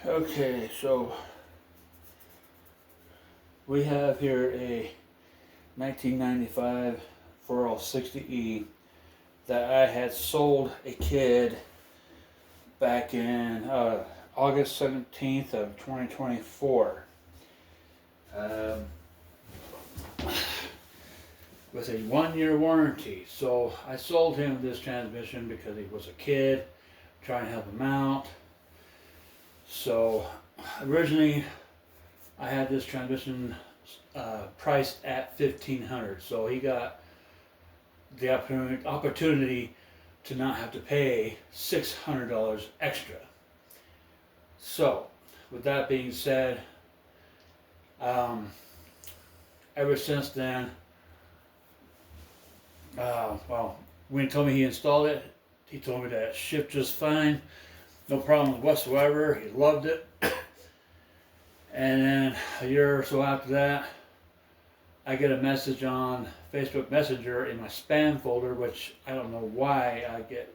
Okay, so we have here a 1995 4L60E that I had sold a kid back in August 17th of 2024 with a 1-year warranty. So I sold him this transmission because he was a kid, trying to help him out. So originally I had this transmission priced at $1,500, so he got the opportunity to not have to pay $600 extra. So with that being said, ever since then, when he told me he installed it, he told me that it shipped just fine, no problems whatsoever. He loved it. And then a year or so after that, I get a message on Facebook Messenger in my spam folder, which I don't know why I get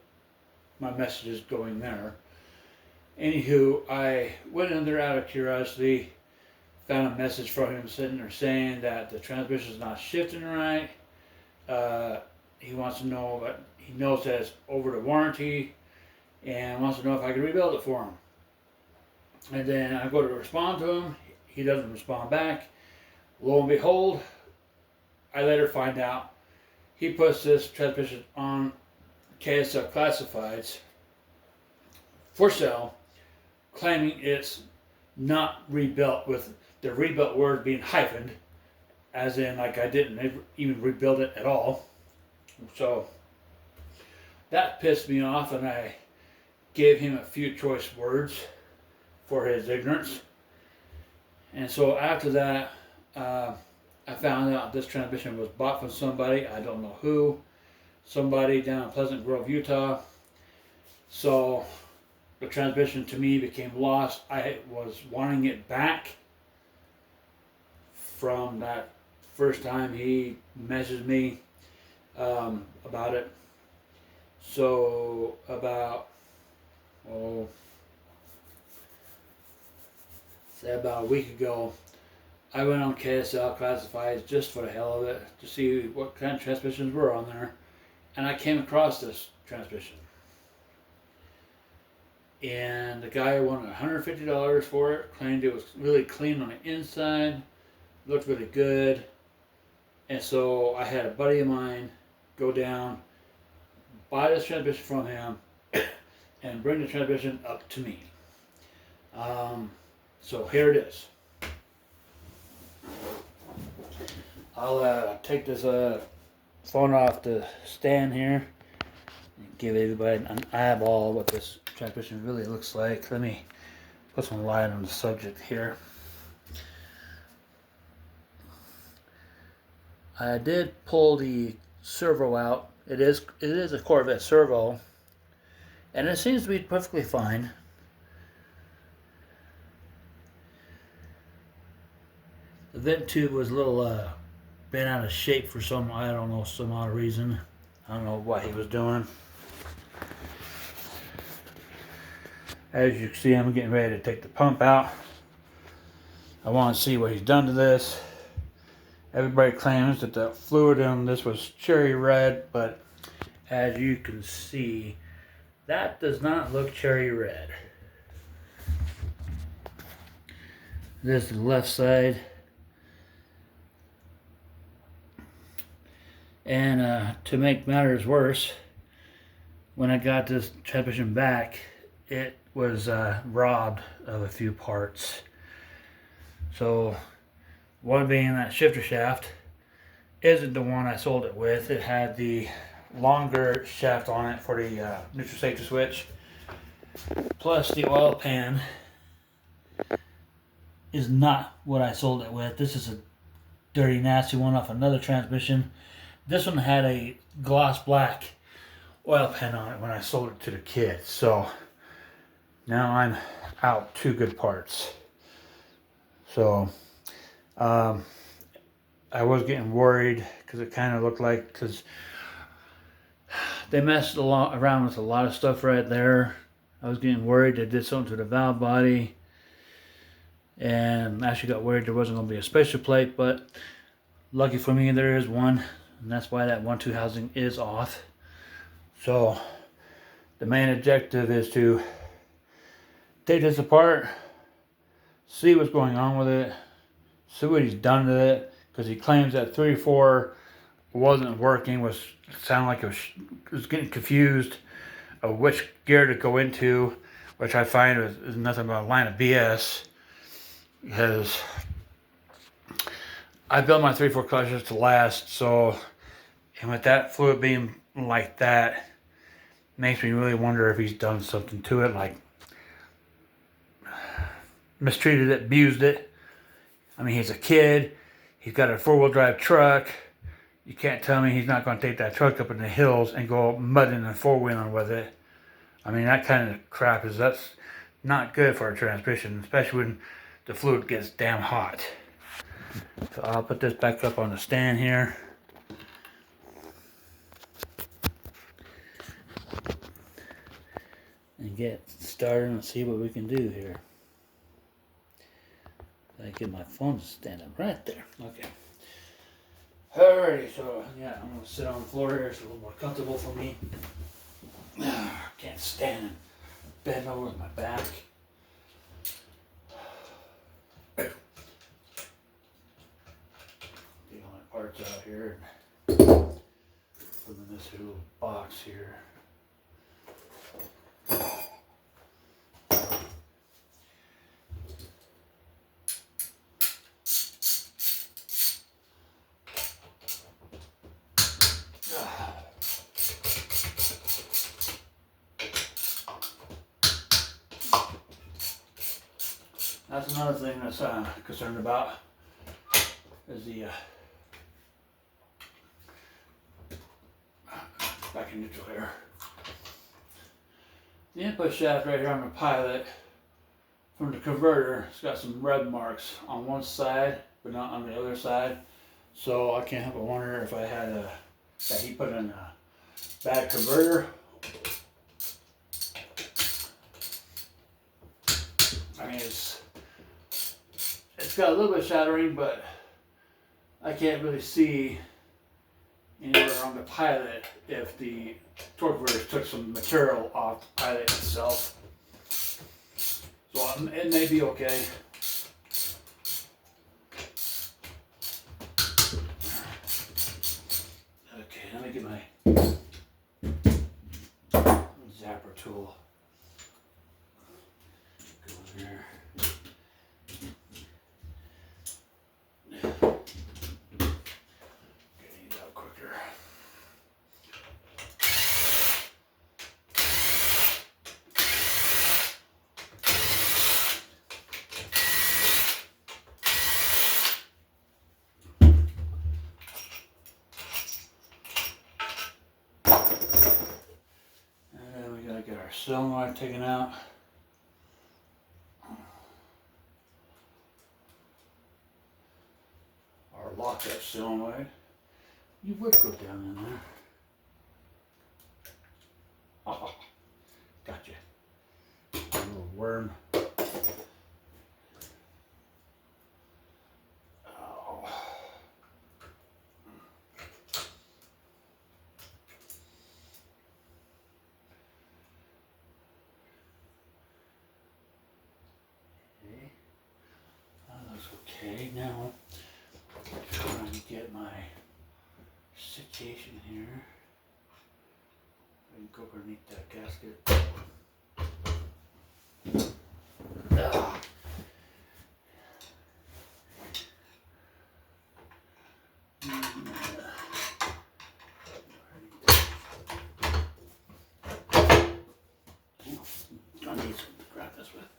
my messages going there. Anywho, I went in there out of curiosity, found a message from him sitting there saying that the transmission is not shifting right. He wants to know, but he knows that it's over the warranty and wants to know if I can rebuild it for him. And then I go to respond to him. He doesn't respond back. Lo and behold, I later find out he puts this transmission on KSL Classifieds for sale, claiming it's not rebuilt, with the rebuilt word being hyphened, as in like I didn't even rebuild it at all. So that pissed me off, and I gave him a few choice words for his ignorance. And so after that, I found out this transmission was bought from somebody, I don't know who, somebody down in Pleasant Grove, Utah. So the transmission to me became lost. I was wanting it back from that first time he messaged me about it. So about a week ago, I went on KSL Classifieds just for the hell of it to see what kind of transmissions were on there, and I came across this transmission. And the guy wanted $150 for it, claimed it was really clean on the inside, looked really good. And so I had a buddy of mine go down, buy this transmission from him, and bring the transmission up to me. So here it is. I'll take this phone off the stand here and give everybody an eyeball what this transmission really looks like. Let me put some light on the subject here. I did pull the servo out. It is a Corvette servo, and it seems to be perfectly fine. The vent tube was a little bent out of shape for some odd reason. I don't know what he was doing. As you can see, I'm getting ready to take the pump out. I want to see what he's done to this. Everybody claims that the fluid in this was cherry red, but as you can see, that does not look cherry red. This is the left side. And to make matters worse, when I got this transmission back, it was robbed of a few parts. So one being that shifter shaft isn't the one I sold it with. It had the longer shaft on it for the neutral safety switch. Plus the oil pan is not what I sold it with. This is a dirty, nasty one off another transmission. This one had a gloss black oil pan on it when I sold it to the kid. So now I'm out 2 good parts. So I was getting worried because it kind of looked like, because they messed around with a lot of stuff right there. I was getting worried they did something to the valve body. and I actually got worried there wasn't going to be a special plate, but lucky for me there is one, and that's why that 1-2 housing is off. So the main objective is to take this apart, see what's going on with it, see what he's done to it, because he claims that 3 or 4 wasn't working, was sounded like it was getting confused of which gear to go into, which I find is nothing but a line of BS, because I built my 3/4 clutches to last. So, and with that fluid being like that, makes me really wonder if he's done something to it, like mistreated it, abused it. I mean, he's a kid, he's got a 4-wheel drive truck. You can't tell me he's not going to take that truck up in the hills and go mudding and 4-wheeling with it. I mean, that kind of crap that's not good for a transmission, especially when the fluid gets damn hot. So I'll put this back up on the stand here. And get started and see what we can do here. I get my phone to stand up right there. Okay. Alrighty, so yeah, I'm gonna sit on the floor here. It's a little more comfortable for me. Can't stand and bend over with my back. Get all my parts out here and put them in this little box here. That's another thing that's concerned about is the back in neutral here. The input shaft right here on the pilot from the converter, it's got some red marks on one side but not on the other side. So I can't help but wonder if I had that he put in a bad converter. I mean, it's got a little bit of shattering, but I can't really see anywhere on the pilot if the torque converters took some material off the pilot itself. So it may be okay. Okay, let me get my zapper tool. Go in there. Solenoid taken out. Or lock that solenoid. You would go down in there. Oh, gotcha. A little worm. Oh. Okay, now I'm trying to get my situation here. I can go underneath that gasket. Ah. I need something to grab this with.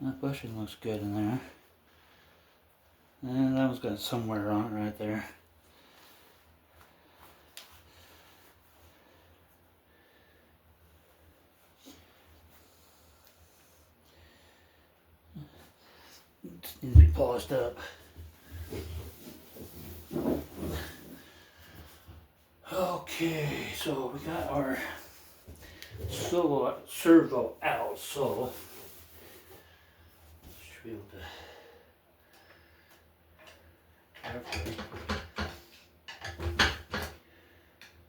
That bushing looks good in there. And that one's got somewhere on it right there. polished up. Okay, so we got our servo out, so should be able to carefully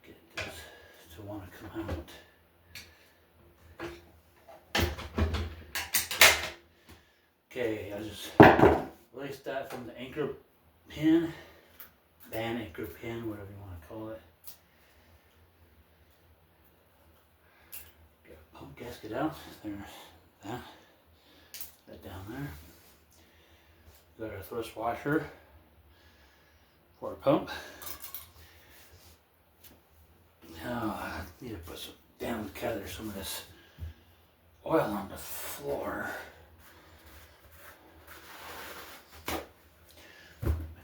get this to want to come out. Okay, I just released that from the anchor pin, band anchor pin, whatever you want to call it. Get a pump gasket out. There's that down there. Got our thrust washer for our pump. Now I need to put gather some of this oil on the floor.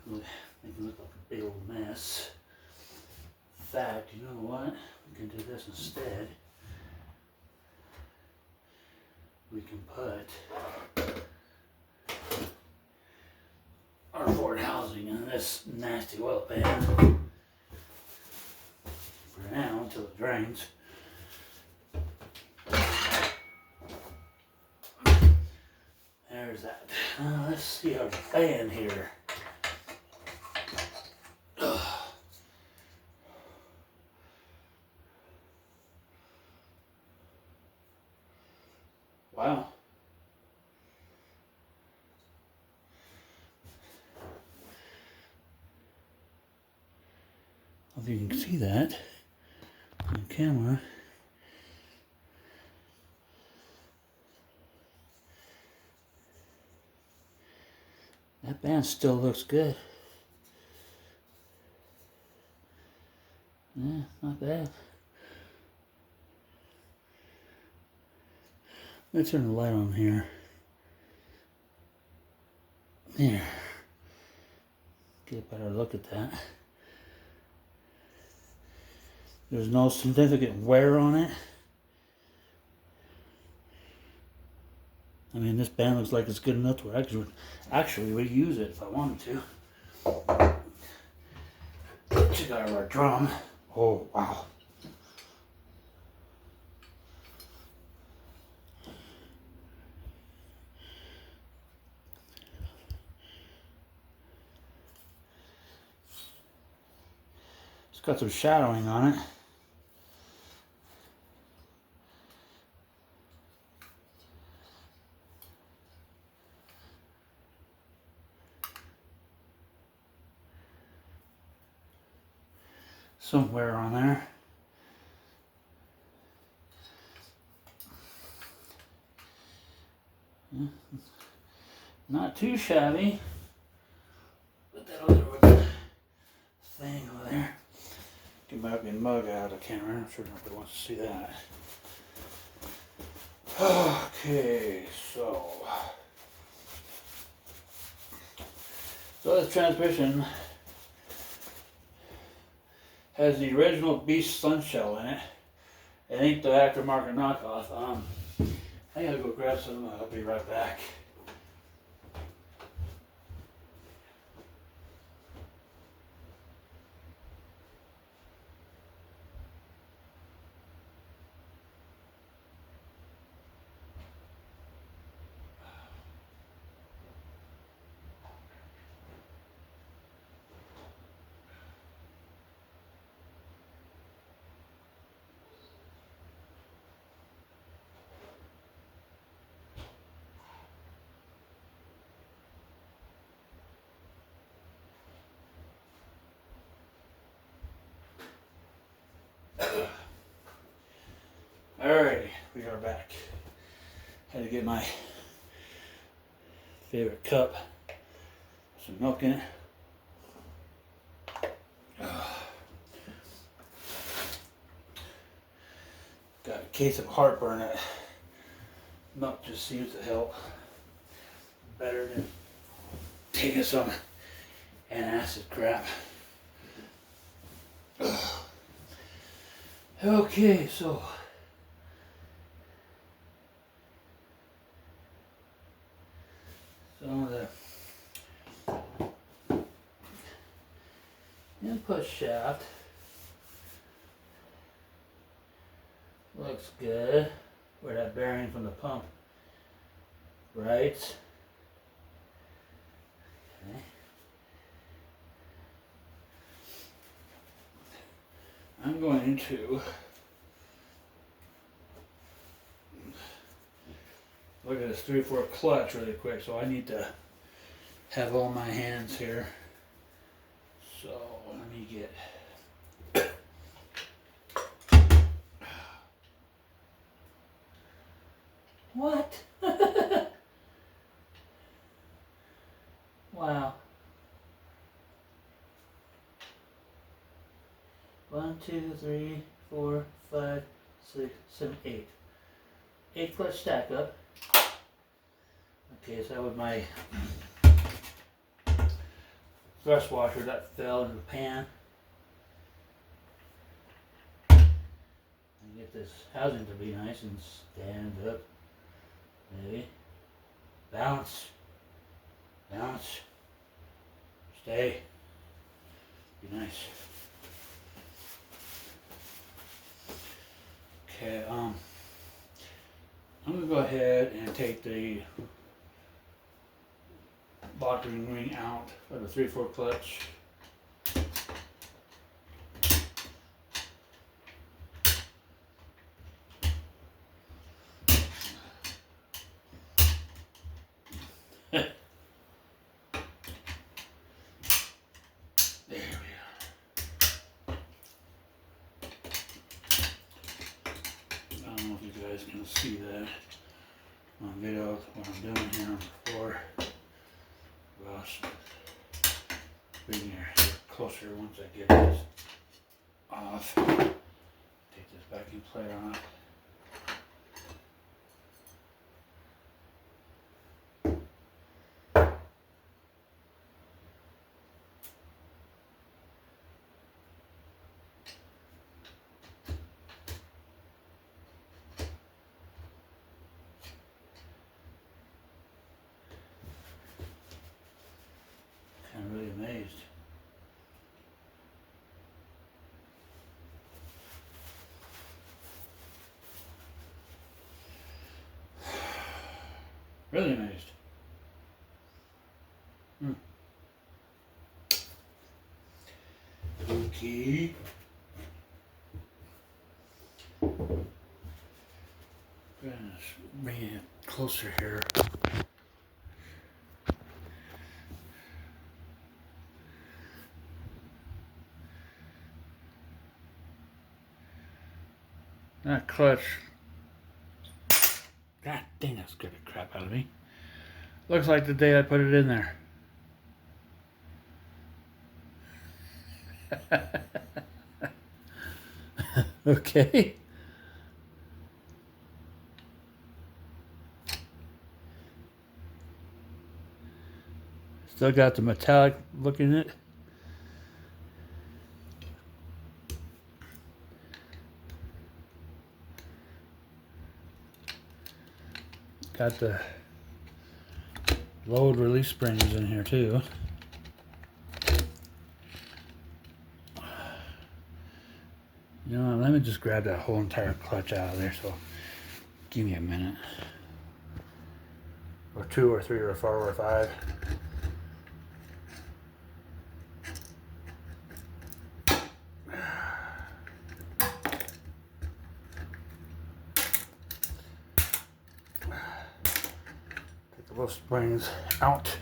Make it look like a big old mess. In fact, you know what? We can do this instead. We can put our board housing in this nasty oil pan for now until it drains. There's that. Now let's see our fan here. Wow. I don't know if you can see that on camera. That band still looks good. Yeah, not bad. Let's turn the light on here. There. Get a better look at that. There's no significant wear on it. I mean, this band looks like it's good enough to where I could actually reuse it if I wanted to. Check out our drum. Oh, wow. It's got some shadowing on it. Some wear on there. Not too shabby. Put that other thing over there. Get my ugly mug out of the camera. I'm sure nobody wants to see that. Okay, so this transmission has the original Beast Sun Shell in it. It ain't the aftermarket knockoff. I gotta go grab some. I'll be right back. Alrighty, we are back. Had to get my favorite cup, some milk in it. Got a case of heartburn. That milk just seems to help better than taking some antacid crap. Okay, so some of the And push shaft. Looks good. Where that bearing from the pump. Right. Okay. I'm going to look at this 3/4 clutch really quick, so I need to have all my hands here. So let me get what? Wow. 1, 2, 3, 4, 5, 6, 7, 8. 8 clutch stack up. Okay, so that was my thrust washer that fell in the pan. And get this housing to be nice and stand up. Maybe. Balance. Balance. Stay. Be nice. Okay, I'm gonna go ahead and take the locking ring out of the 3/4 clutch. There we are. I don't know if you guys can see that on video, what I'm doing here on the floor. Gosh, bring your head closer once I get this off. Take this vacuum player off. I'm really amazed. Really amazed. Okay. Goodness, bring it closer here. That clutch. God dang, that scared the crap out of me. Looks like the day I put it in there. Okay. Still got the metallic look in it. Got the load release springs in here too. You know, let me just grab that whole entire clutch out of there, so give me a minute. Or 2 or 3 or 4 or 5. Take the little springs out.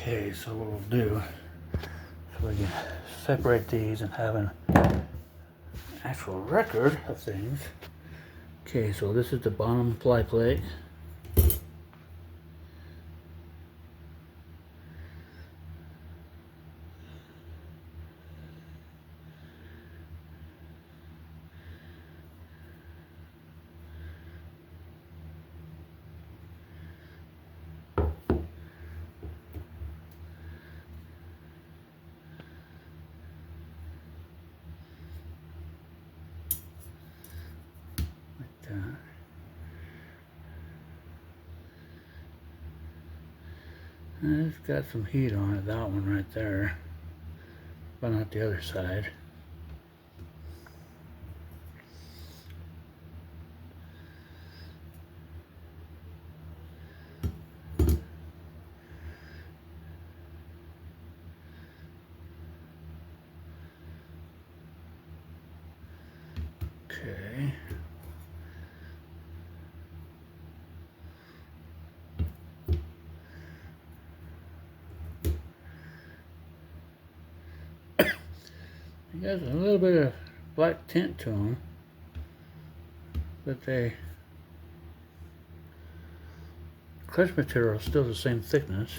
Okay, so what we'll do, so we can separate these and have an actual record of things. Okay, so this is the bottom ply plate. It's got some heat on it, that one right there, but not the other side. Okay. He has a little bit of black tint to them, but the clutch material is still the same thickness.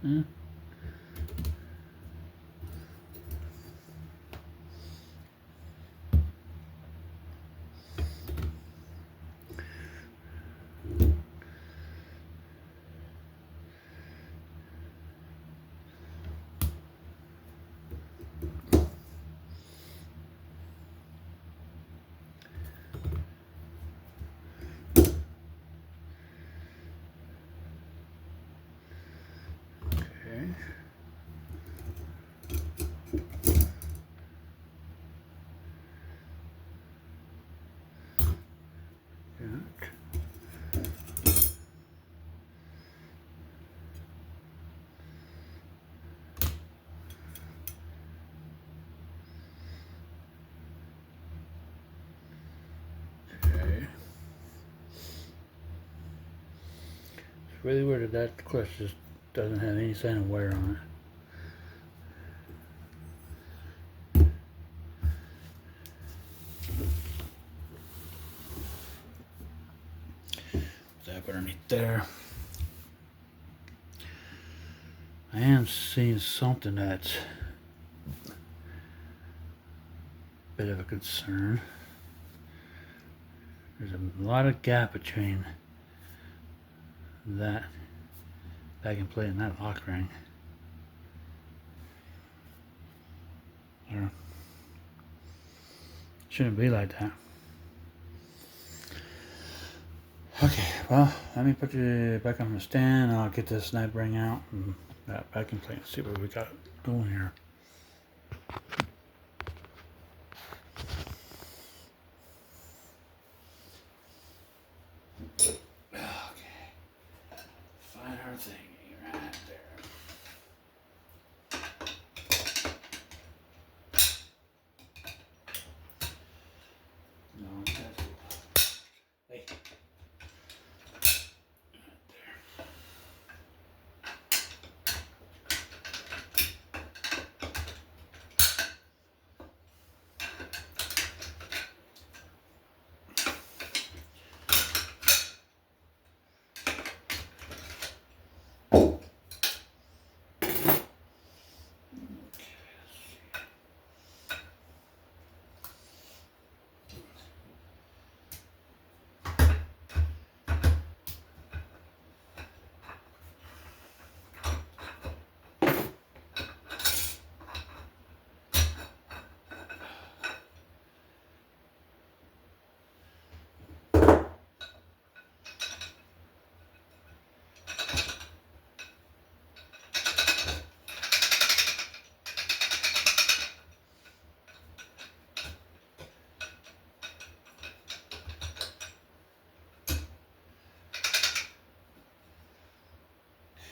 Hmm. Okay. Good. Okay. It's really weird that clutch just doesn't have any sign of wear on it. That underneath there. I am seeing something that's a bit of a concern. There's a lot of gap between that backing plate and that lock ring. There. Shouldn't be like that. Okay, well, let me put you back on the stand. I'll get this snap ring out and that backing plate and see what we got going here. Okay, find our thing right there. No, that's hey.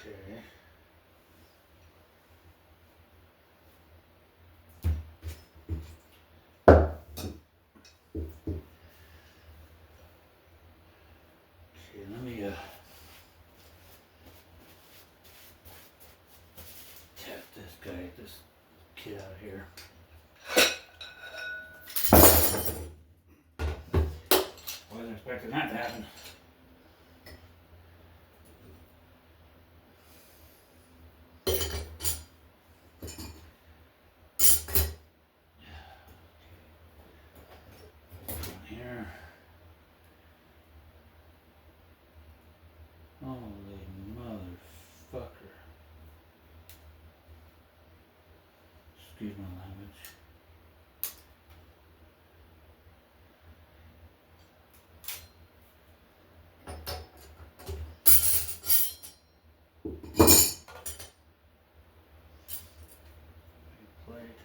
Okay. Okay, let me tap this kid out of here. Wasn't expecting that to happen. Here. Holy motherfucker. Excuse my language. Plate,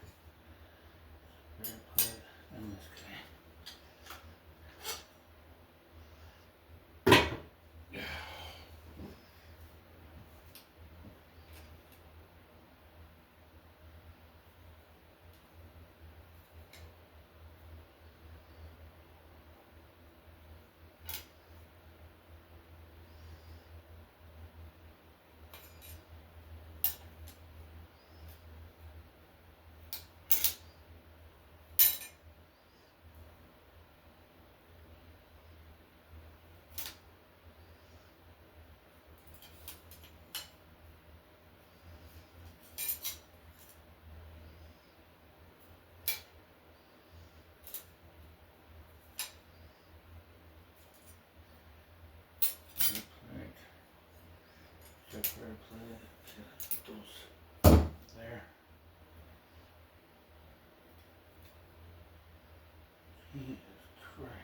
spare plate, and this guy. Trevor plate. Okay, let's put those there. Jesus Christ.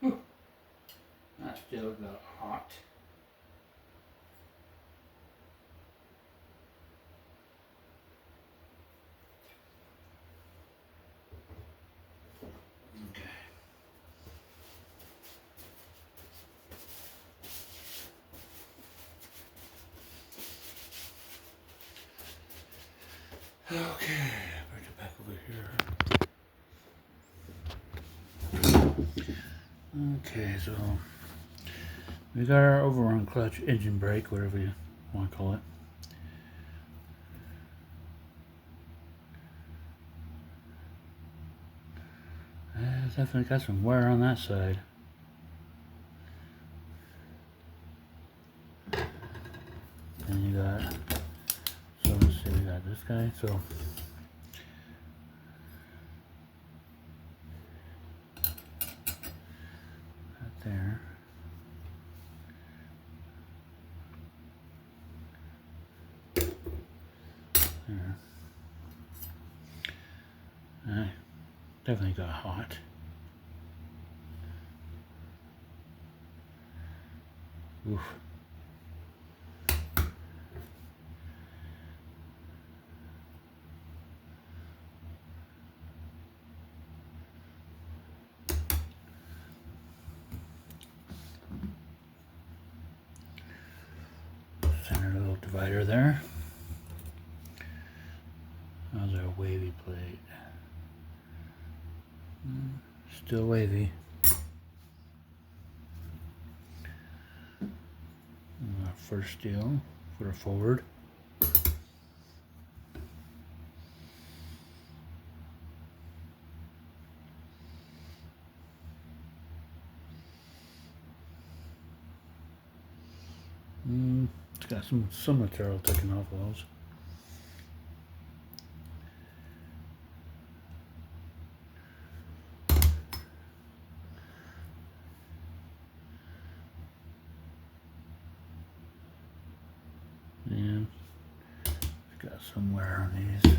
Whew. That still got hot. Okay. Okay, bring it back over here. Okay, so we got our overrun clutch, engine brake, whatever you want to call it. Definitely got some wear on that side. And you got, so let's see, we got this guy, so right there. There. Alright, definitely got hot. Oof. Center little divider there. How's our wavy plate? Still wavy. And our first steel, put her forward. It's got some material taken off of those. Yeah, it's got some wear on these.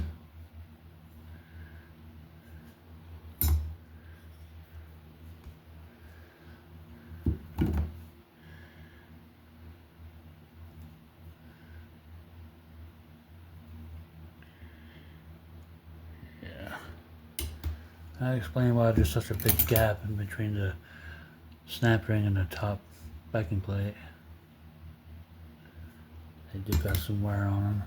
I explain why there's such a big gap in between the snap ring and the top backing plate. They do got some wear on them.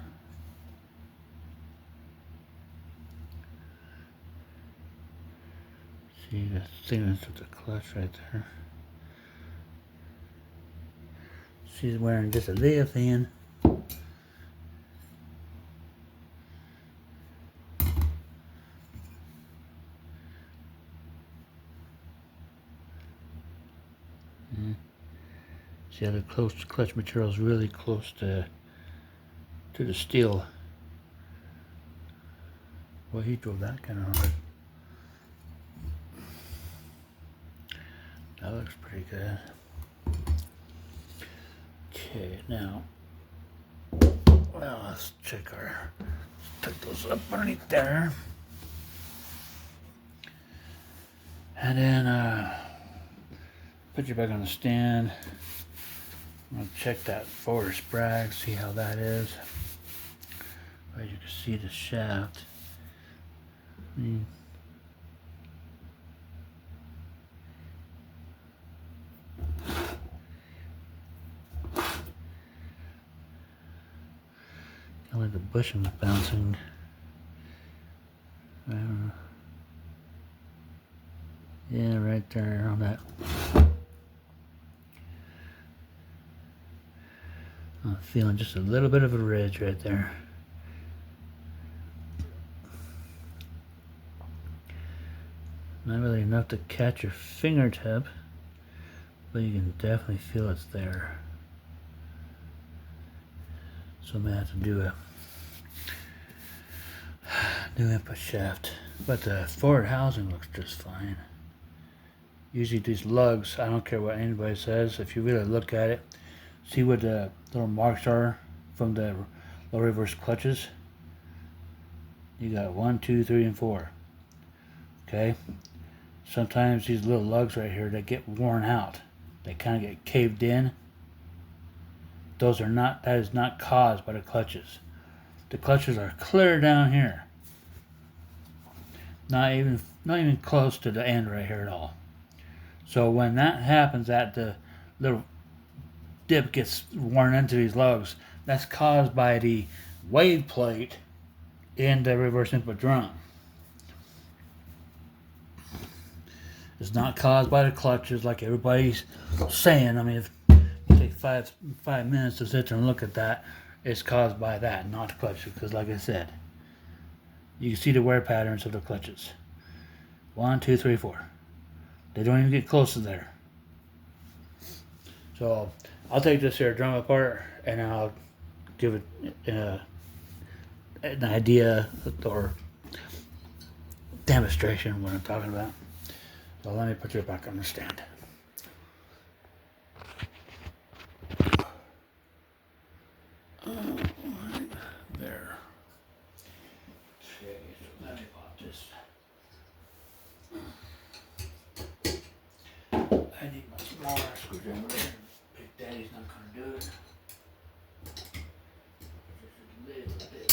See the thickness of the clutch right there. She's wearing just a little thin. See how the clutch material is really close to the steel. Well, he drove that kind of hard. That looks pretty good. Okay, now, well, let's check our, let's tuck those up underneath there. And then, put you back on the stand. I'm gonna check that forward sprag, see how that is. As you can see the shaft. Only the bushing was bouncing. Yeah, right there on that. I'm feeling just a little bit of a ridge right there. Not really enough to catch your fingertip, but you can definitely feel it's there. So I'm gonna have to do a new input shaft. But the forward housing looks just fine. Usually these lugs, I don't care what anybody says, if you really look at it, see what the little marks are from the low reverse clutches. You got 1, 2, 3, and 4. Okay? Sometimes these little lugs right here, they get worn out. They kind of get caved in. Those are not, that is not caused by the clutches. The clutches are clear down here. Not even close to the end right here at all. So when that happens, that the little dip gets worn into these lugs, that's caused by the wave plate in the reverse input drum. It's not caused by the clutches like everybody's saying. I mean, if you take five minutes to sit there and look at that, it's caused by that, not the clutches. Because like I said, you can see the wear patterns of the clutches. 1, 2, 3, 4. They don't even get close to there. So I'll take this here drum apart and I'll give it an idea or demonstration of what I'm talking about. So let me put you back on the stand. There. Okay, so let me pop this. I need my smaller screwdriver. Big Daddy's not gonna do it. Just a little bit big.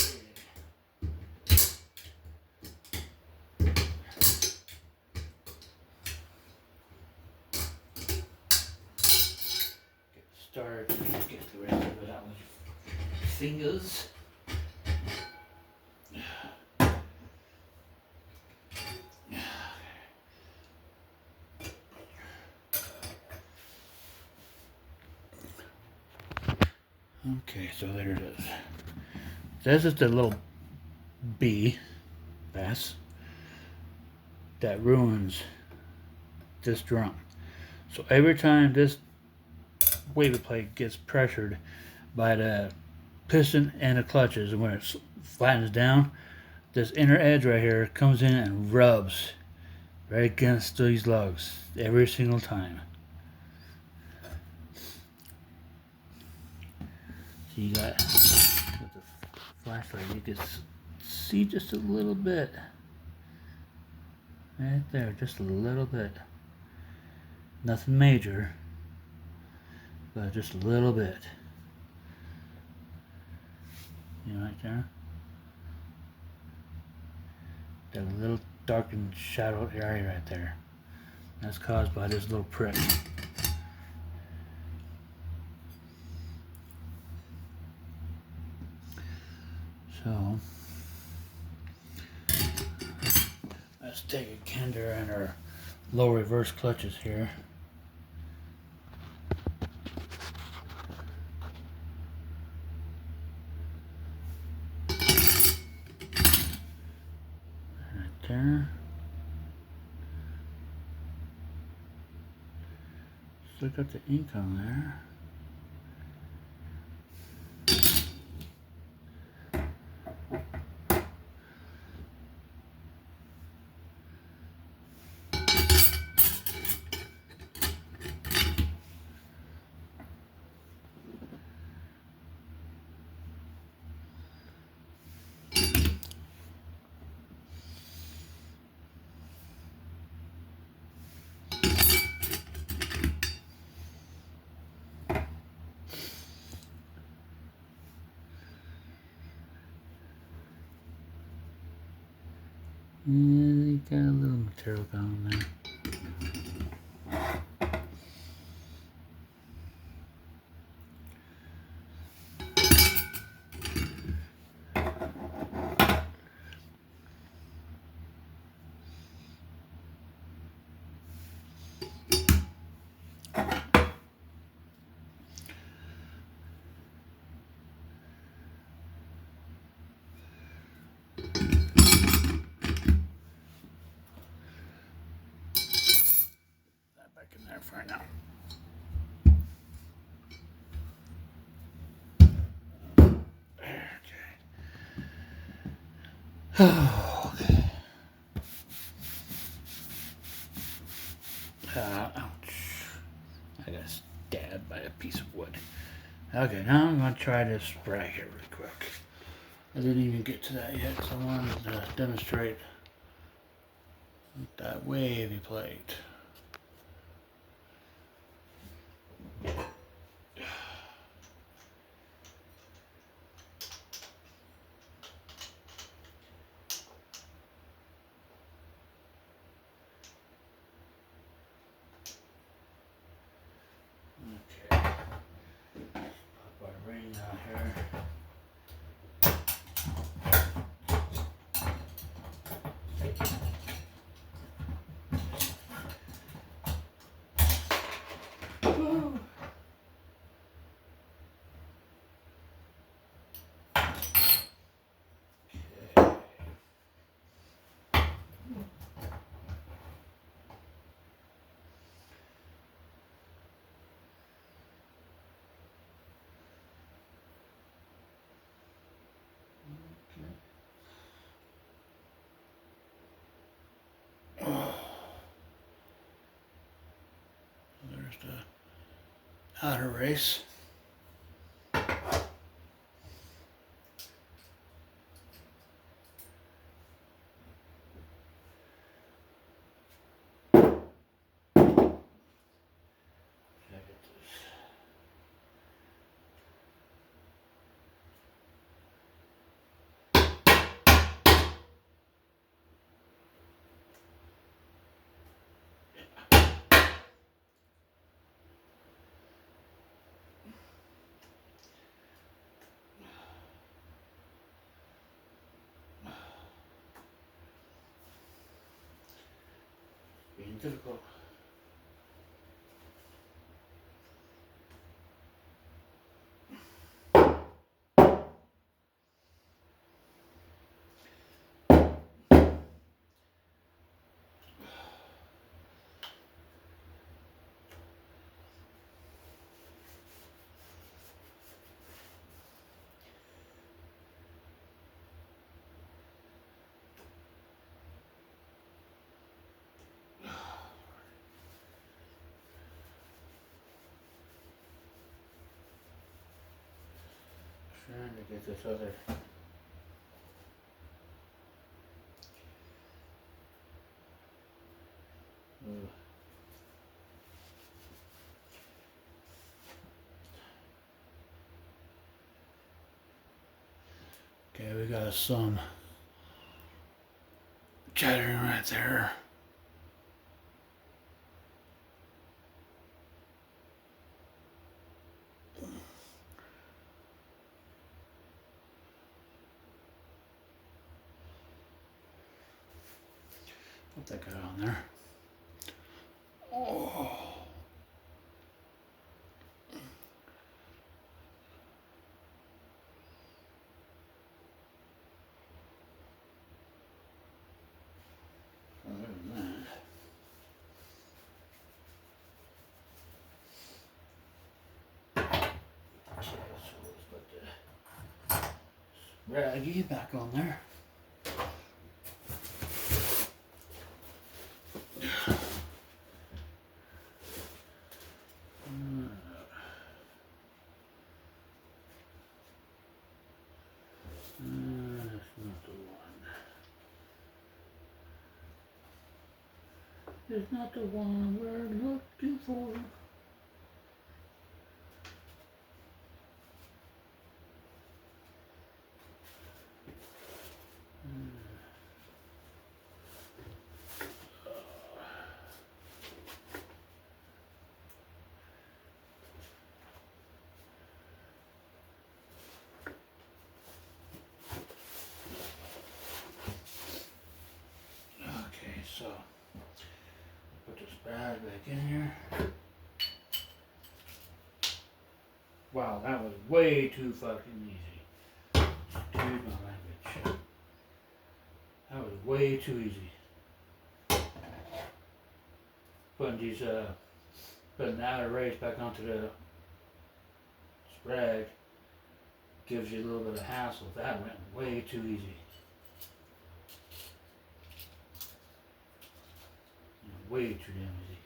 Start, get the rest of it out with your fingers. Okay, so there it is. This is the little B bass that ruins this drum. So every time this wave plate gets pressured by the piston and the clutches, and when it flattens down, this inner edge right here comes in and rubs right against these lugs every single time. So you got, with the flashlight, you can see just a little bit right there, just a little bit. Nothing major, but just a little bit. You know, right there. That little darkened shadowed area right there. That's caused by this little prick. So let's take a Kender and our low reverse clutches here. There. Just look at the ink on there. And you got a little material down there. That back in there for right now. Okay. Ouch. I got stabbed by a piece of wood. Okay, now I'm going to try this bracket really quick. I didn't even get to that yet, so I wanted to demonstrate that wavy plate. Okay. Put my ring out here. Woo. There's the outer race. Being difficult. Trying to get this other. Okay, we got some chattering right there. Put that guy on there. Oh. Other than that. Okay, so let's put the raggy back on there. That's not the one. It's not the one we're looking for. Right back in here. Wow, that was way too fucking easy. Excuse my language. That was way too easy. Putting the outer race back onto the spread gives you a little bit of hassle. That went way too easy. Way too damn easy.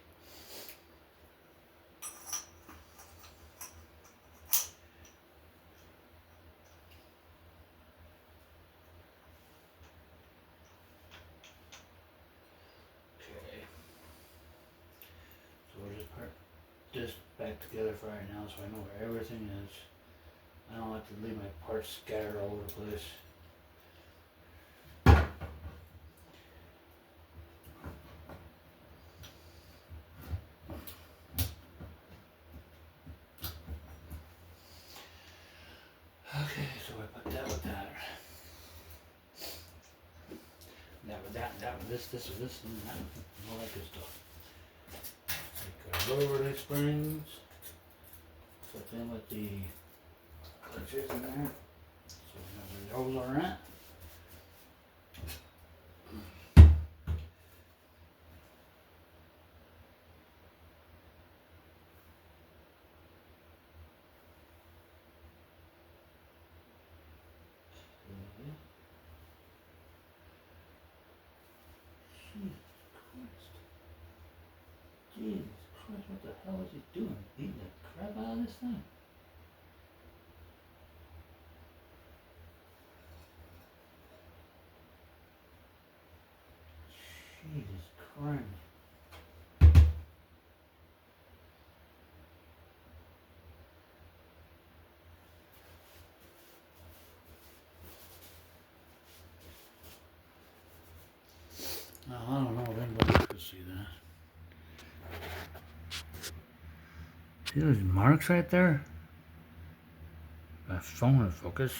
Okay. So we'll just put this back together for right now so I know where everything is. I don't like to leave my parts scattered all over the place. Okay, so I put that with that. That with that, and that with this with this, and that, and all that good stuff. Take our overlay springs, put them with the clutches in there, so we know where those are at. Jesus Christ, what the hell is he doing? Beating the crap out of this thing? Jesus Christ. Now, I don't know if anybody could see that. See those marks right there? My phone would focus.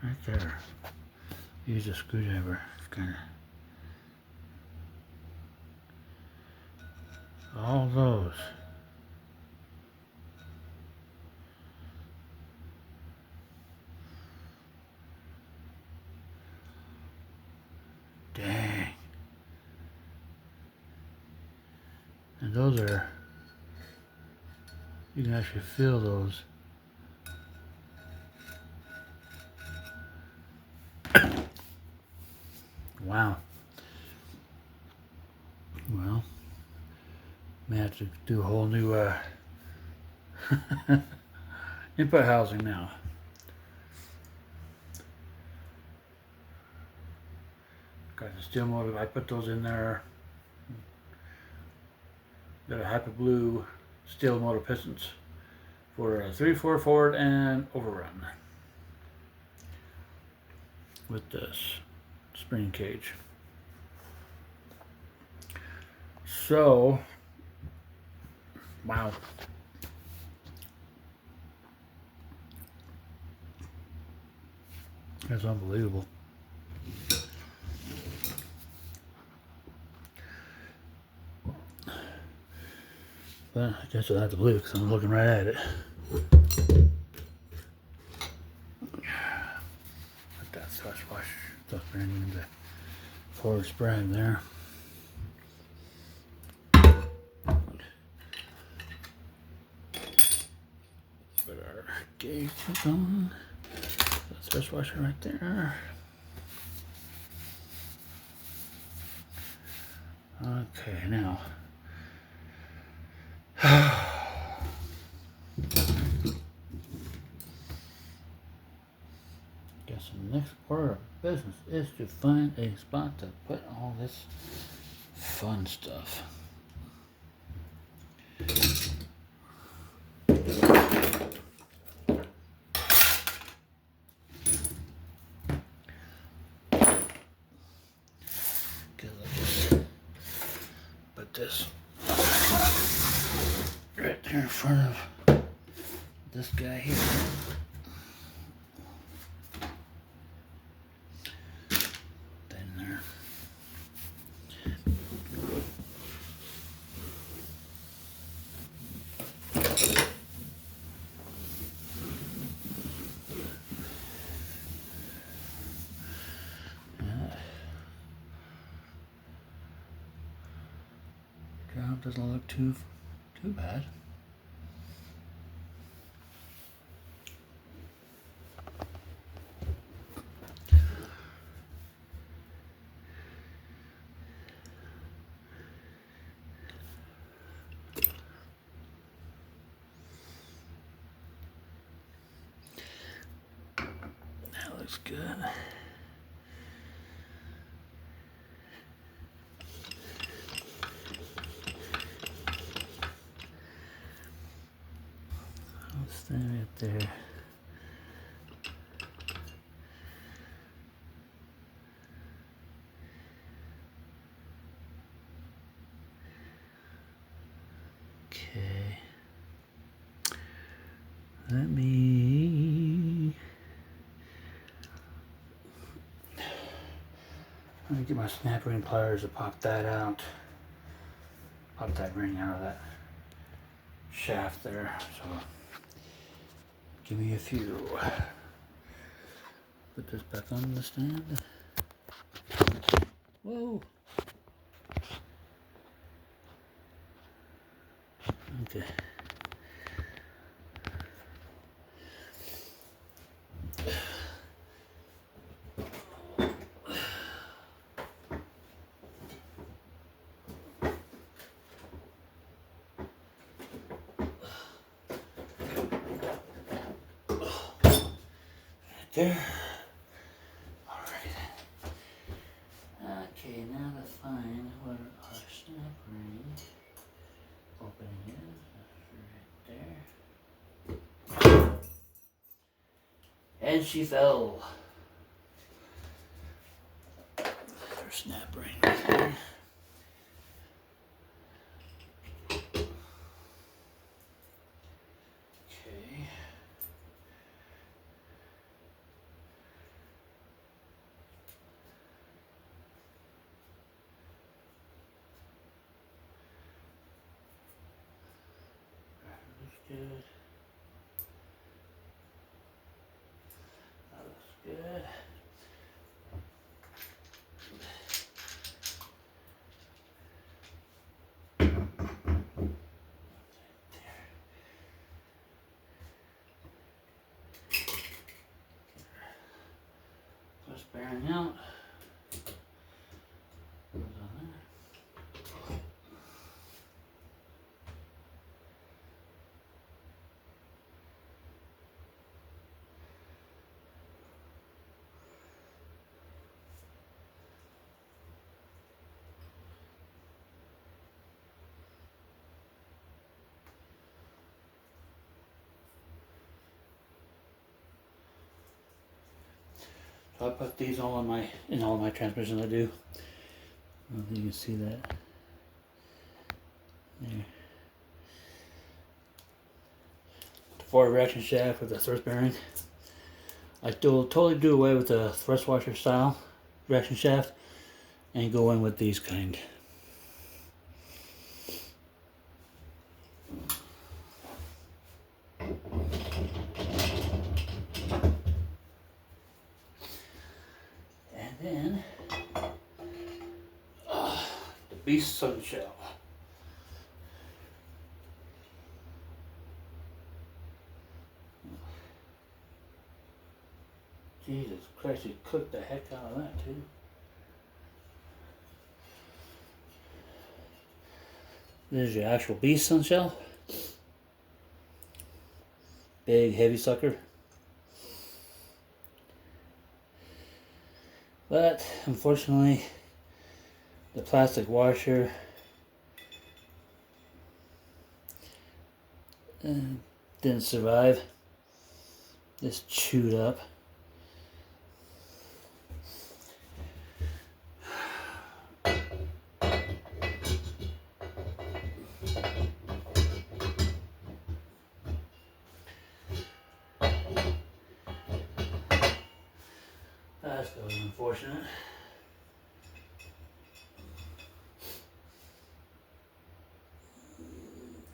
Right there. Use a screwdriver. Kind of. All those. Dang. And those are, you can actually feel those. Wow. Well, may have to do a whole new input housing now. Got the steel motor, I put those in there. Got a Hyper Blue steel motor pistons for a 3/4 forward and overrun with this spring cage. So, wow. That's unbelievable. But I guess I'll have to believe it because I'm looking right at it. Put that slush wash stuff burning in the forward spread there. Put our gauges on. That slush washer right there. Okay, now. Guess the next order of business is to find a spot to put all this fun stuff. Put this right there in front of this guy here. Then there. Ground doesn't look too bad. That looks good. I'll stand it there. Okay. Let me get my snap ring pliers to pop that out. Pop that ring out of that shaft there. So give me a few. Put this back on the stand. Whoa. Okay. There. Alrighty then. Okay, now to find where our snap ring opening is. Right there. And she fell. There's snap ring right there. Okay. Good. That looks good. Just bearing out. Goes on there. So I put these all in all my transmissions I do. I don't think you can see that. There. The forward reaction shaft with the thrust bearing. I totally do away with the thrust washer style reaction shaft and go in with these kind. And then the Beast Sun Shell. Jesus Christ, you cooked the heck out of that too. This is your actual Beast Sun Shell. Big heavy sucker. But unfortunately the plastic washer didn't survive. Just chewed up. That's really unfortunate.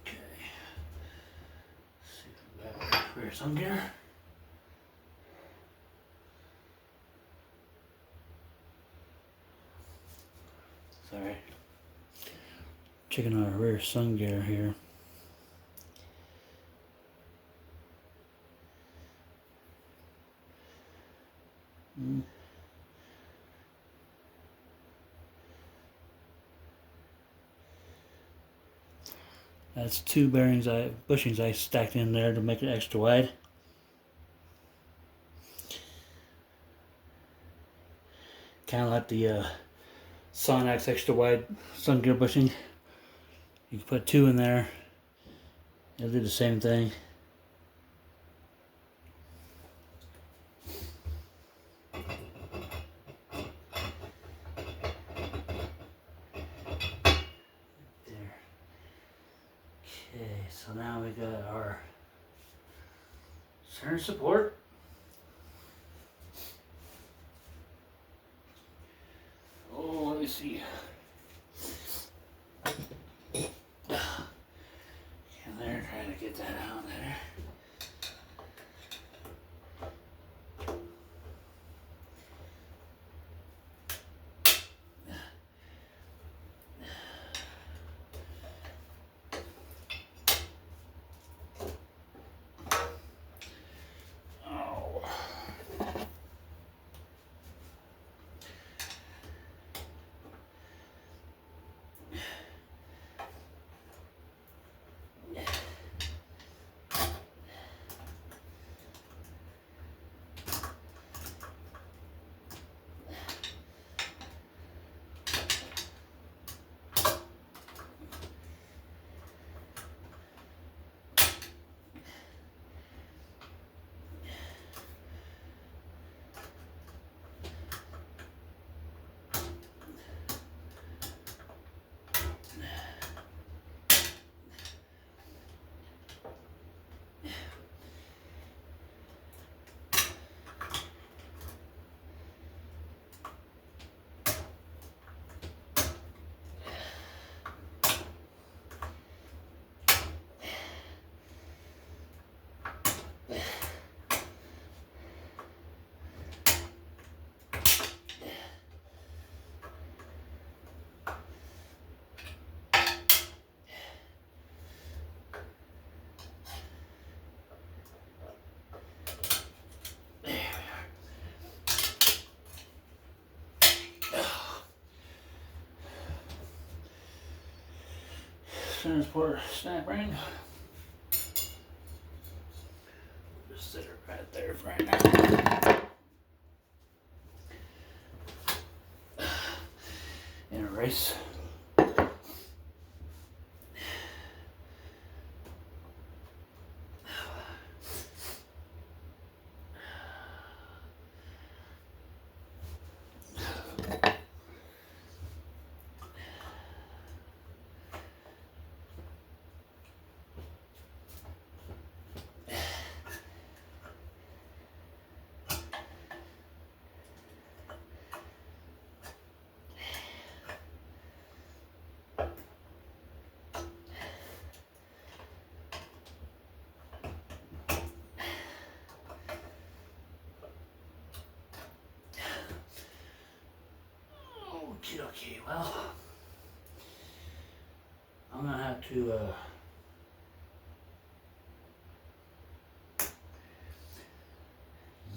Okay. sun gear. Sorry. Checking our rear sun gear here. That's 2 bushings I stacked in there to make it extra wide. Kind of like the Sonax extra wide sun gear bushing. You can put 2 in there. It'll do the same thing. Okay, so now we got our center support. Oh, let me see. And there, trying to get that out there. Center support snap ring. Just sit it right there for right now. And erase. Okay, well, I'm gonna have to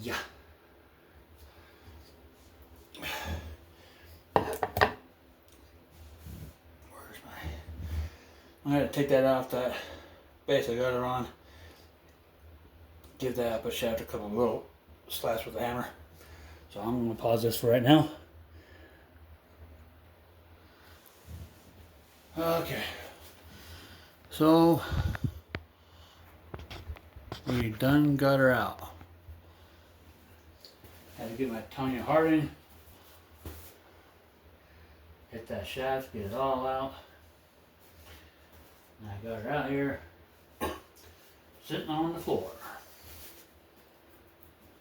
yeah. Where's my? I'm gonna take that off that base I got it on. Give that up a shaft, a couple of little slaps with a hammer. So I'm gonna pause this for right now. Okay, so we done got her out. Had to get my Tanya Harding, hit that shaft, get it all out. And I got her out here, sitting on the floor.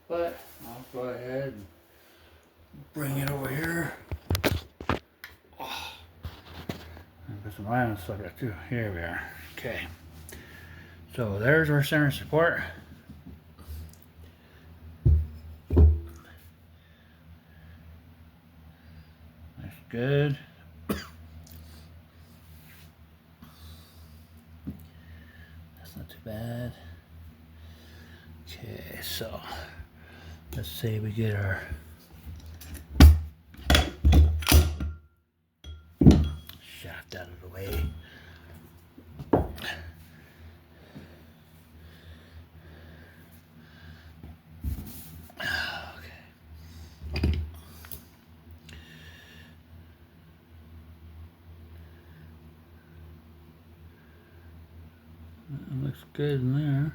But I'll go ahead and bring it over here. Put some line on sucker too. Here we are. Okay. So there's our center support. good. That's not too bad. Okay, so let's say we get our shaft out of the way. That looks good in there.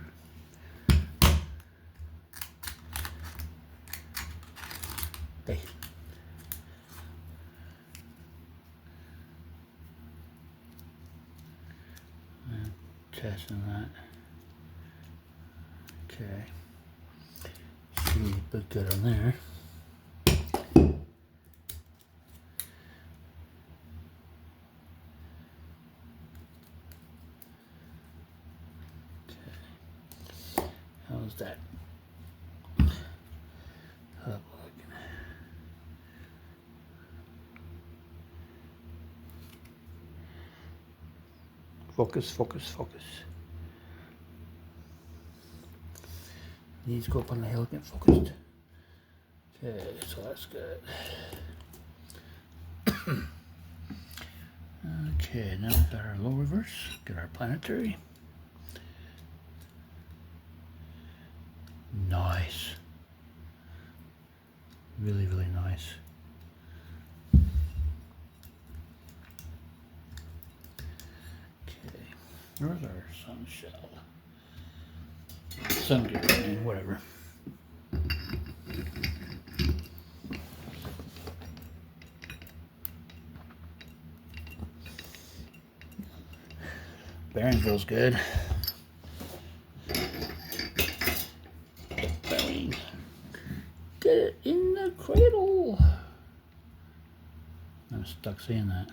Hey. And testing that. Okay. Should look good on there. How's that hub looking? Focus, focus, focus. Needs to go up on the hill, get focused. Okay, so that's good. Okay, now we've got our low reverse, get our planetary. Nice. Really, really nice. Okay, where's our sun shell? Sun gear, I mean, whatever. Bearing feels good. Bearing. Get it in the cradle. I'm stuck saying that.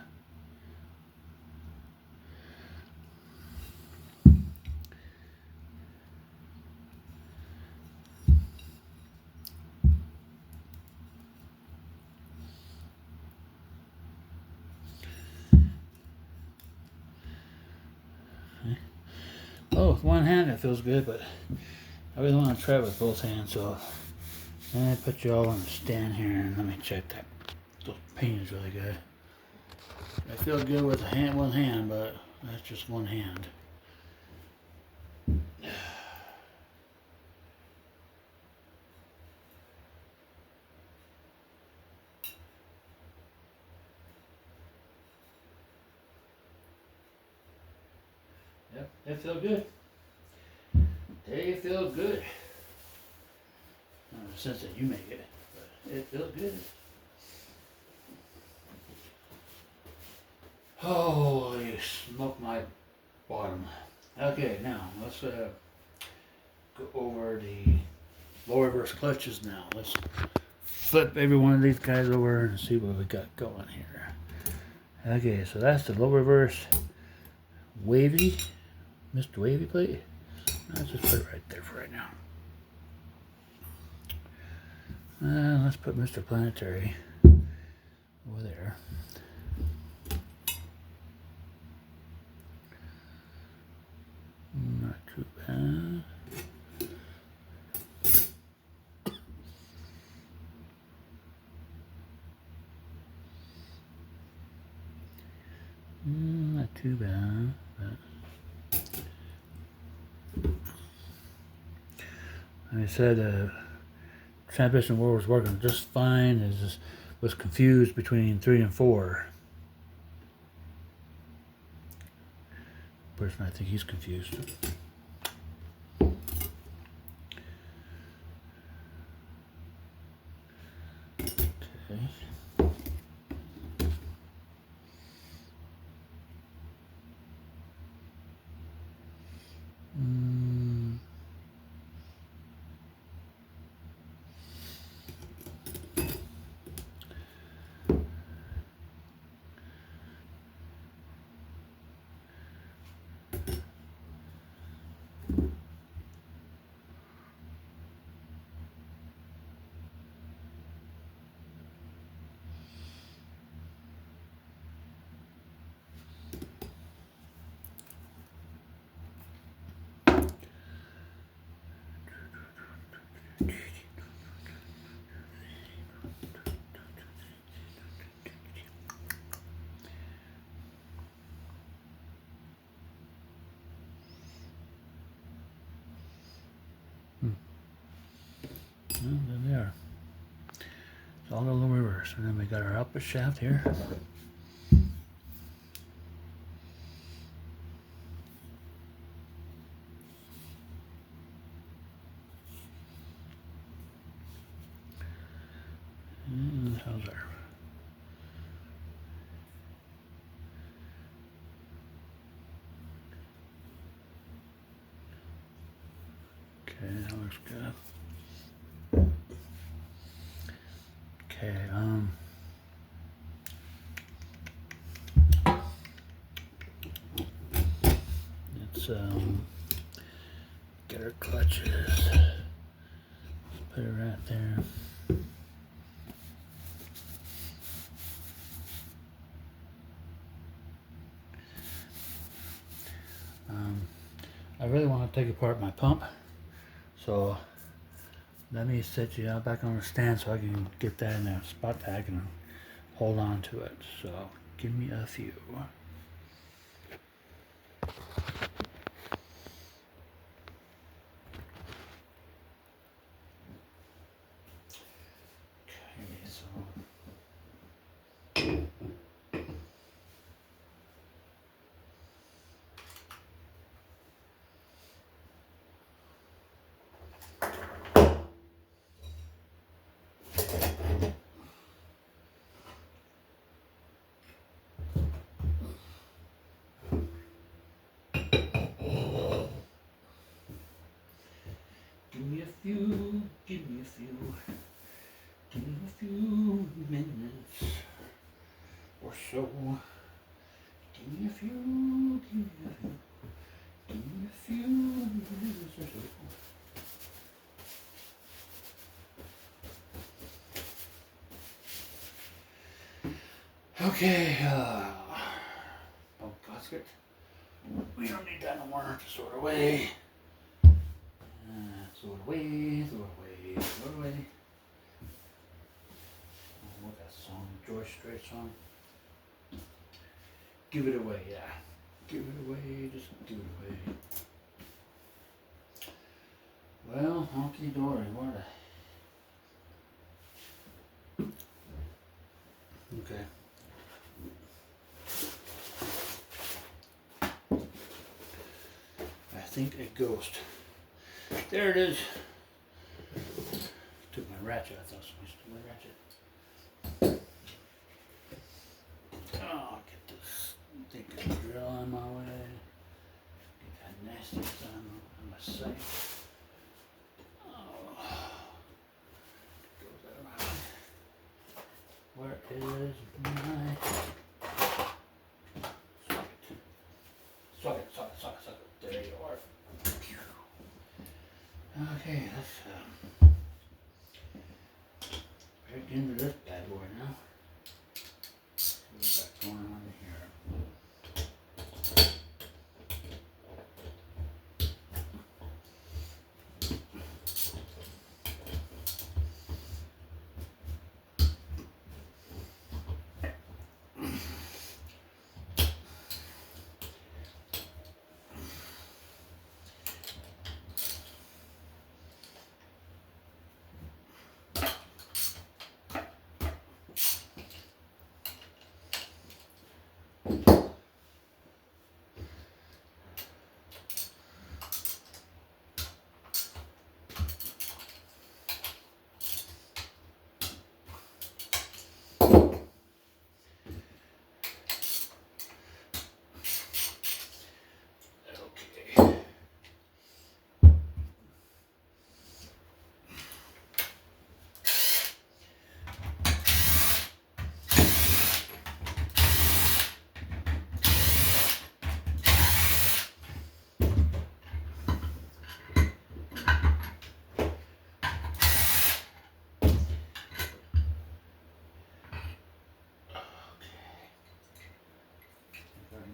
Oh, with one hand it feels good, but I really want to try it with both hands, so let me put you all on the stand here and let me check that. The pain is really good. I feel good with one hand, but that's just one hand. Yep, they feel good. They feel good. Not in the sense that you make it, but it feels good. Holy smoke my bottom. Okay, now let's go over the low reverse clutches now. Let's flip every one of these guys over and see what we got going here. Okay, so that's the low reverse wavy, Mr. Wavy plate. Let's just put it right there for right now. Let's put Mr. Planetary over there. Not too bad. Not too bad. Like I said, transmission wheel was working just fine. It just was confused between 3 and 4. Personally, I think he's confused. Okay. all the reverse. And then we got our upper shaft here. And how's our okay, that looks good. Okay, let's get our clutches. Let's put it right there. I really want to take apart my pump, so let me set you out back on the stand so I can get that in a spot tag and hold on to it. So give me a few. Okay, so give me a few, give me a few, give me a few minutes or so. Give me a few, give me a few, give me a few minutes or so. Okay, pump gasket. We don't need that no more. Just throw it away. Throw it away, throw it away, throw it away. Oh, what that song, George Strait song? Give it away, yeah. Give it away, just give it away. Well, honky dory, what a... Okay. I think a ghost. There it is. Took my ratchet. I thought somebody took my ratchet. Oh, get this thinking drill on my way. Get that nasty stuff on my sight. Oh. Goes out of my way. Where is my socket? Socket. There you are. Okay, let's right into this bad boy now. See what we got going on here.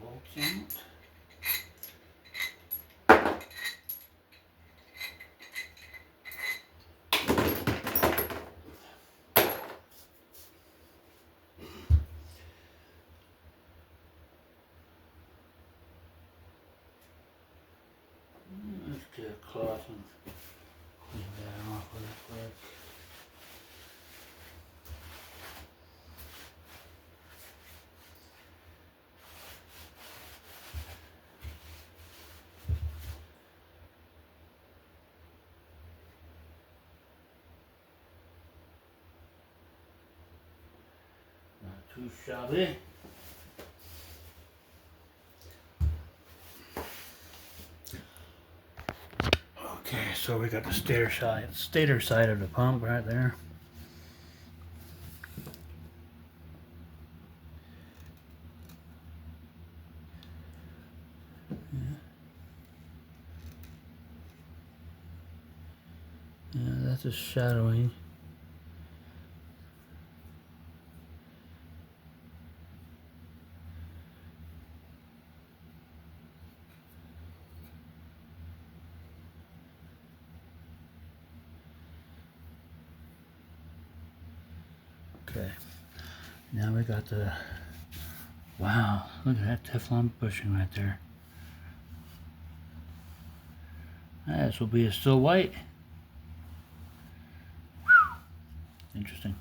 Bolts in it. Let's get a cloth and clean that off real quick. too shabby. Okay, so we got the stator side of the pump right there. Yeah, that's just shadowing. Okay, now we got the, wow, look at that Teflon bushing right there. This will be still white. Interesting.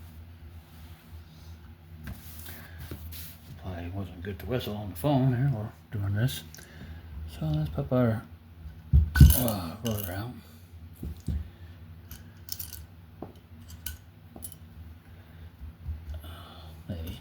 Probably wasn't good to whistle on the phone here while doing this. So let's pop our rotor out. Maybe.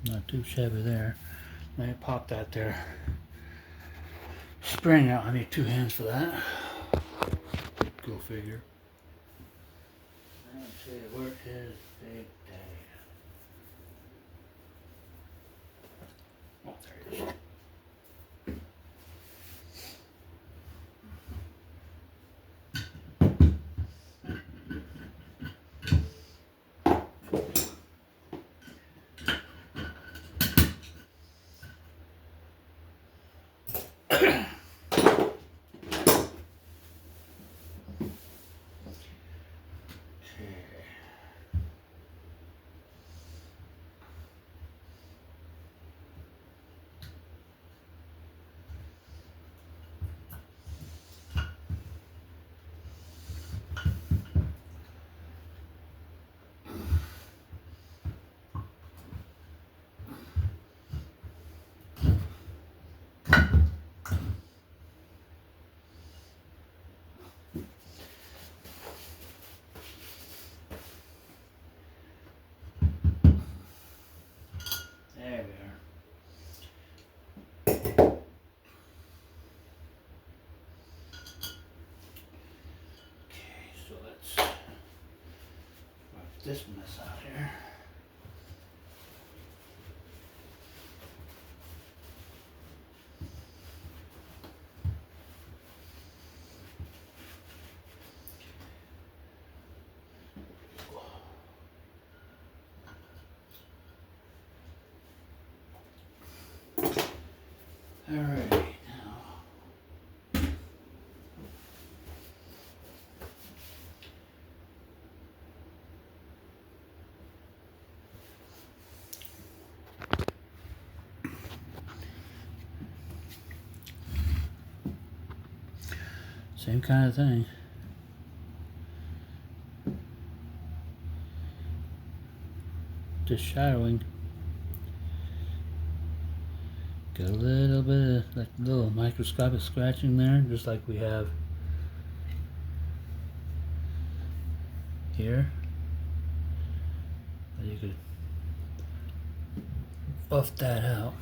Not too shabby there. Let me pop that there. Spring out. I need 2 hands for that. Go figure. Let's see, where is Big Daddy? Oh, there he is. There we are. Okay, so let's wipe this mess out here. Alrighty, now. Same kind of thing. Just shadowing. Got a little bit of like little microscopic scratching there, just like we have here. But you could buff that out.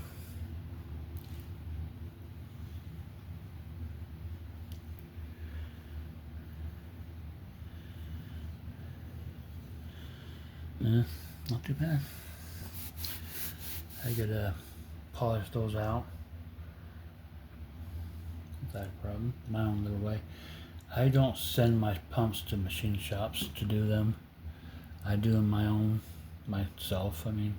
Yeah, not too bad. I could polish those out without a problem, my own little way. I don't send my pumps to machine shops to do them. I do them myself. I mean,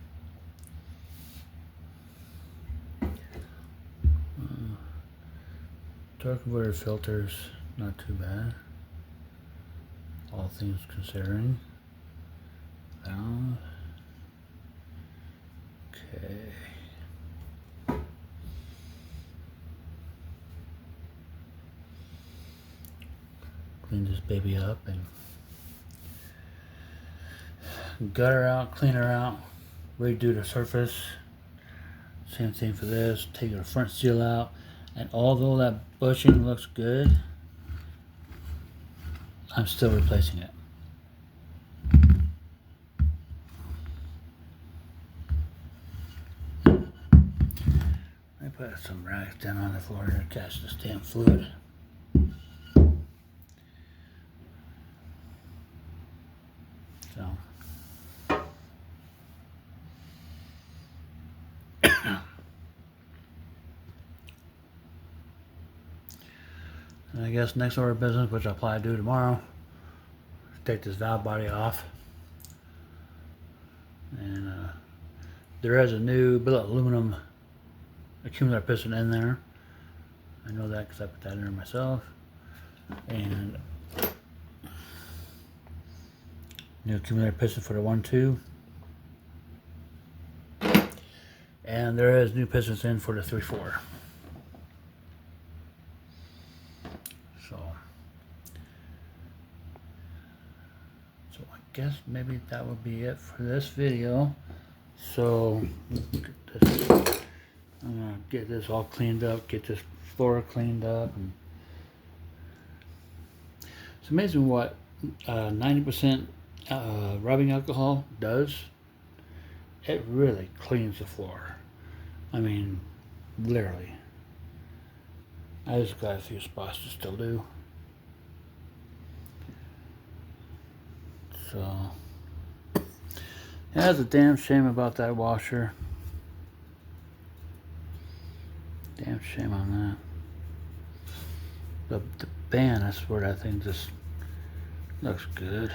torque converter filters, not too bad. all things considering. Down. Okay. Clean this baby up and gut her out, clean her out, redo the surface. Same thing for this. Take the front seal out, and although that bushing looks good, I'm still replacing it. I put some rags down on the floor to catch this damn fluid. So. And I guess next order of business, which I'll probably do tomorrow, take this valve body off. And there is a new billet aluminum accumulator piston in there. I know that because I put that in there myself. And new accumulator piston for the 1-2. And there is new pistons in for the 3-4. So I guess maybe that would be it for this video. So I'm gonna get this all cleaned up, get this floor cleaned up, and it's amazing what 90% rubbing alcohol does. It really cleans the floor. I mean, literally. I just got a few spots to still do. So, yeah, that's a damn shame about that washer. Damn shame on that. The band, that's where that thing just looks good.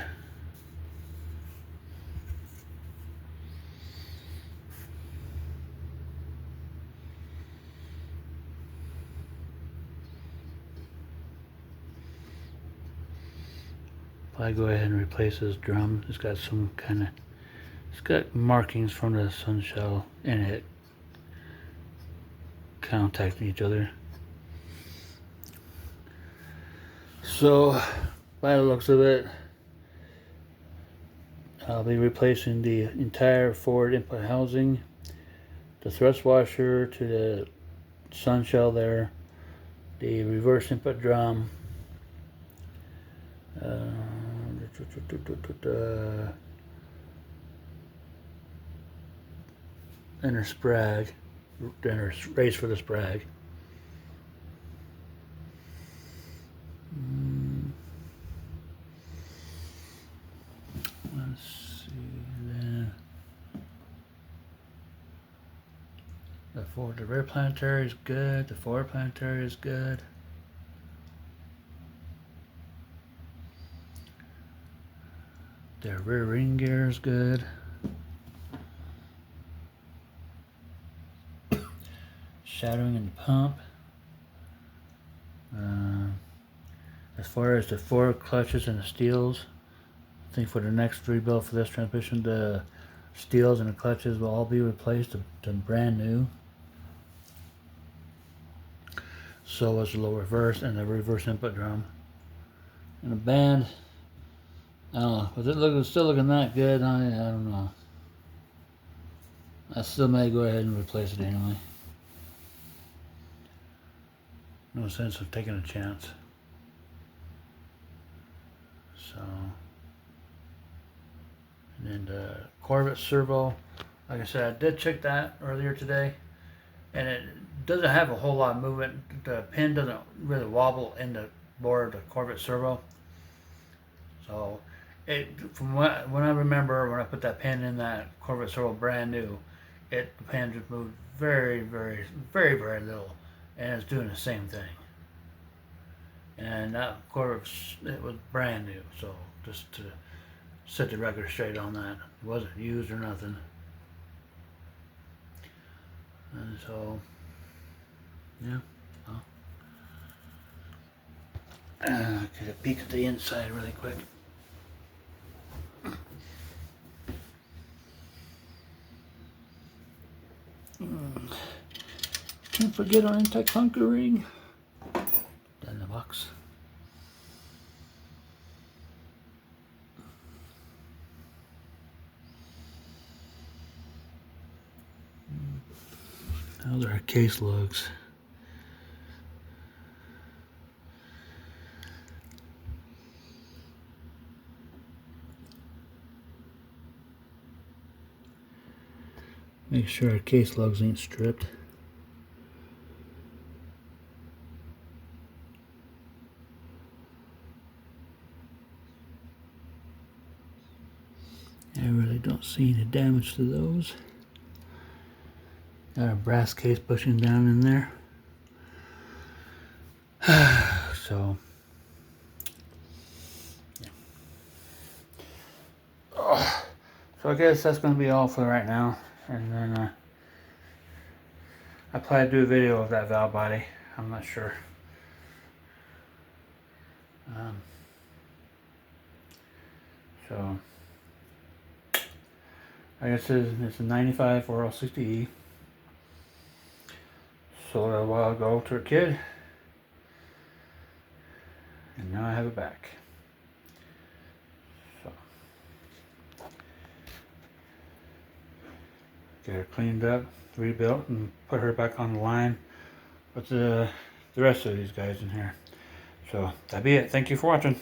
I go ahead and replace this drum. It's got some kind of, it's got markings from the sun shell in it contacting each other. So by the looks of it, I'll be replacing the entire forward input housing, the thrust washer to the sun shell there, the reverse input drum, inner sprag, inner race for the sprag. Let's see then. The rear planetary is good. The forward planetary is good. The rear ring gear is good. Shadowing in the pump. As far as the forward clutches and the steels, I think for the next rebuild for this transmission, the steels and the clutches will all be replaced to brand new. So was the low reverse and the reverse input drum. And the band, I don't know, was it still looking that good? I don't know. I still may go ahead and replace it anyway. No sense of taking a chance. So, and then the Corvette servo, like I said, I did check that earlier today, and it doesn't have a whole lot of movement. The pin doesn't really wobble in the board of the Corvette servo. So, from when I remember when I put that pin in that Corvette servo brand new, the pin just moved very, very, very, very little, and it's doing the same thing. And that Corvette, it was brand new, so just to set the record straight on that, it wasn't used or nothing. And so, yeah, well, get a peek at the inside really quick. forget our anti-clunker ring. In the box. Those are our case lugs. Make sure our case lugs ain't stripped. I really don't see any damage to those. Got a brass case pushing down in there. So, yeah. So I guess that's going to be all for right now. And then I plan to do a video of that valve body. I'm not sure. So I guess it's a 95 4L60E. Sold it a while ago to a kid, and now I have it back. So get her cleaned up, rebuilt, and put her back on the line with the rest of these guys in here. So that'd be it. Thank you for watching.